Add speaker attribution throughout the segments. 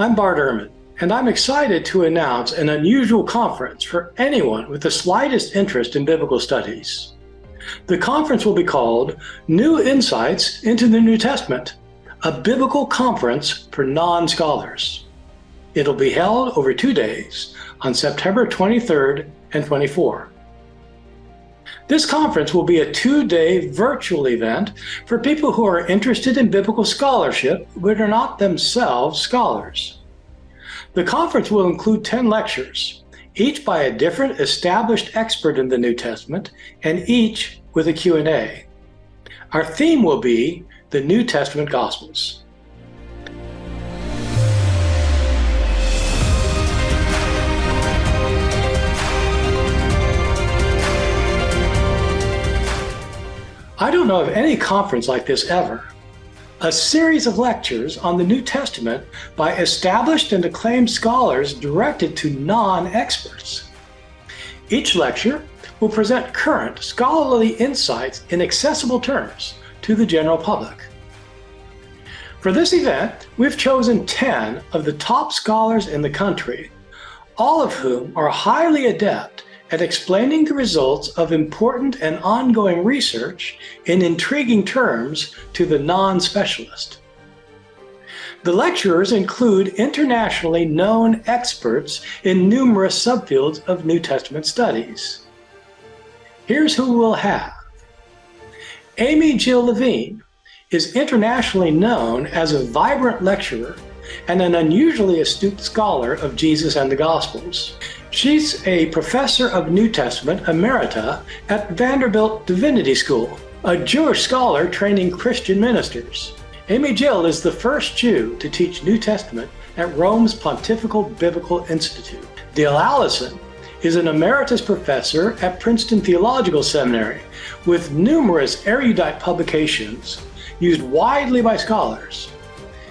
Speaker 1: I'm Bart Ehrman, and I'm excited to announce an unusual conference for anyone with the slightest interest in biblical studies. The conference will be called New Insights into the New Testament, a biblical conference for non-scholars. It'll be held over 2 days on September 23rd and 24th. This conference will be a 2-day virtual event for people who are interested in biblical scholarship but are not themselves scholars. The conference will include 10 lectures, each by a different established expert in the New Testament, and each with a Q&A. Our theme will be the New Testament Gospels. I don't know of any conference like this ever. A series of lectures on the New Testament by established and acclaimed scholars directed to non-experts. Each lecture will present current scholarly insights in accessible terms to the general public. For this event, we've chosen 10 of the top scholars in the country, all of whom are highly adept at explaining the results of important and ongoing research in intriguing terms to the non-specialist. The lecturers include internationally known experts in numerous subfields of New Testament studies. Here's who we'll have. Amy Jill Levine is internationally known as a vibrant lecturer and an unusually astute scholar of Jesus and the Gospels. She's a professor of New Testament emerita at Vanderbilt Divinity School, a Jewish scholar training Christian ministers. Amy Jill is the first Jew to teach New Testament at Rome's Pontifical Biblical Institute. Dale Allison is an emeritus professor at Princeton Theological Seminary with numerous erudite publications used widely by scholars.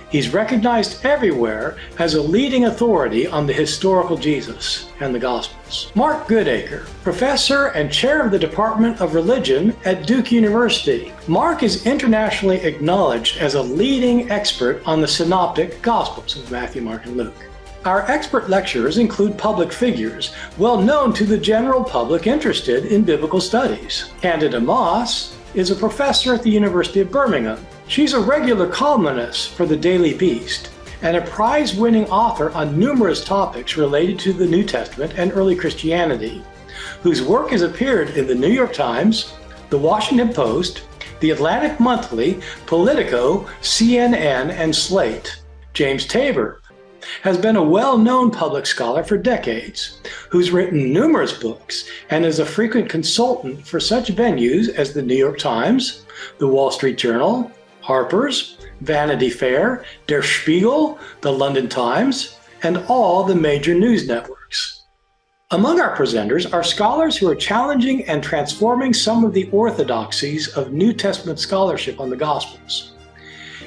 Speaker 1: He's recognized everywhere as a leading authority on the historical Jesus and the Gospels. Mark Goodacre, professor and chair of the Department of Religion at Duke University. Mark is internationally acknowledged as a leading expert on the synoptic Gospels of Matthew, Mark, and Luke. Our expert lecturers include public figures well known to the general public interested in biblical studies. Candida Moss is a professor at the University of Birmingham. She's a regular columnist for the Daily Beast and a prize-winning author on numerous topics related to the New Testament and early Christianity, whose work has appeared in the New York Times, the Washington Post, the Atlantic Monthly, Politico, CNN, and Slate. James Tabor has been a well-known public scholar for decades, who's written numerous books and is a frequent consultant for such venues as the New York Times, the Wall Street Journal, Harper's, Vanity Fair, Der Spiegel, the London Times, and all the major news networks. Among our presenters are scholars who are challenging and transforming some of the orthodoxies of New Testament scholarship on the Gospels,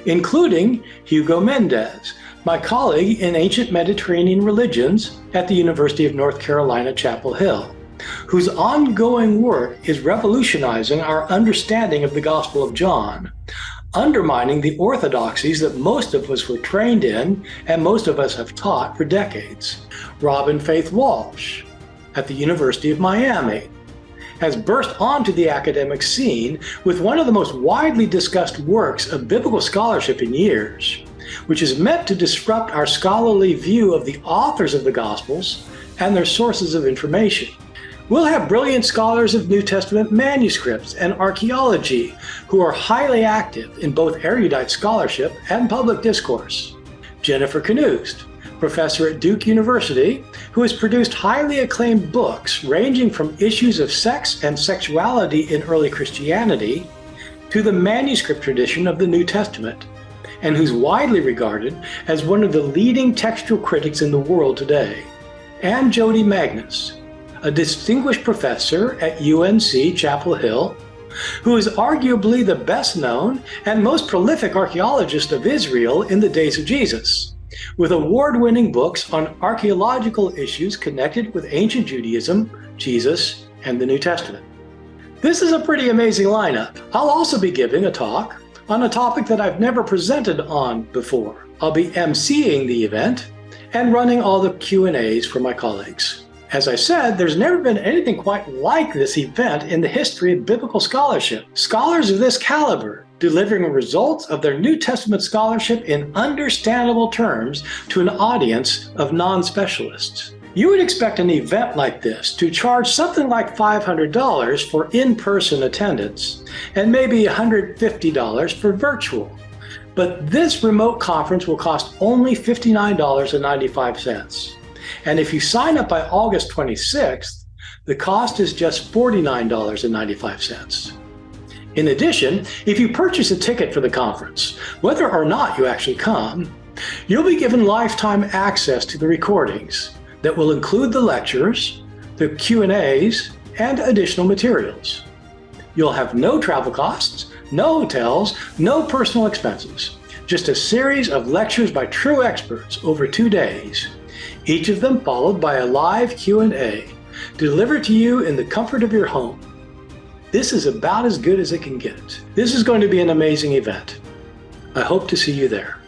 Speaker 1: including Hugo Mendez, my colleague in Ancient Mediterranean Religions at the University of North Carolina, Chapel Hill, whose ongoing work is revolutionizing our understanding of the Gospel of John, undermining the orthodoxies that most of us were trained in and most of us have taught for decades. Robin Faith Walsh at the University of Miami has burst onto the academic scene with one of the most widely discussed works of biblical scholarship in years, which is meant to disrupt our scholarly view of the authors of the Gospels and their sources of information. We'll have brilliant scholars of New Testament manuscripts and archaeology who are highly active in both erudite scholarship and public discourse. Jennifer Knust, professor at Duke University, who has produced highly acclaimed books ranging from issues of sex and sexuality in early Christianity to the manuscript tradition of the New Testament, and who's widely regarded as one of the leading textual critics in the world today. And Jody Magnus, a distinguished professor at UNC Chapel Hill, who is arguably the best known and most prolific archaeologist of Israel in the days of Jesus, with award-winning books on archaeological issues connected with ancient Judaism, Jesus, and the New Testament. This is a pretty amazing lineup. I'll also be giving a talk on a topic that I've never presented on before. I'll be emceeing the event, and running all the Q&As for my colleagues. As I said, there's never been anything quite like this event in the history of biblical scholarship. Scholars of this caliber delivering results of their New Testament scholarship in understandable terms to an audience of non-specialists. You would expect an event like this to charge something like $500 for in-person attendance and maybe $150 for virtual. But this remote conference will cost only $59.95. And if you sign up by August 26th, the cost is just $49.95. In addition, if you purchase a ticket for the conference, whether or not you actually come, you'll be given lifetime access to the recordings that will include the lectures, the Q&As, and additional materials. You'll have no travel costs, no hotels, no personal expenses, just a series of lectures by true experts over 2 days, each of them followed by a live Q&A delivered to you in the comfort of your home. This is about as good as it can get. This is going to be an amazing event. I hope to see you there.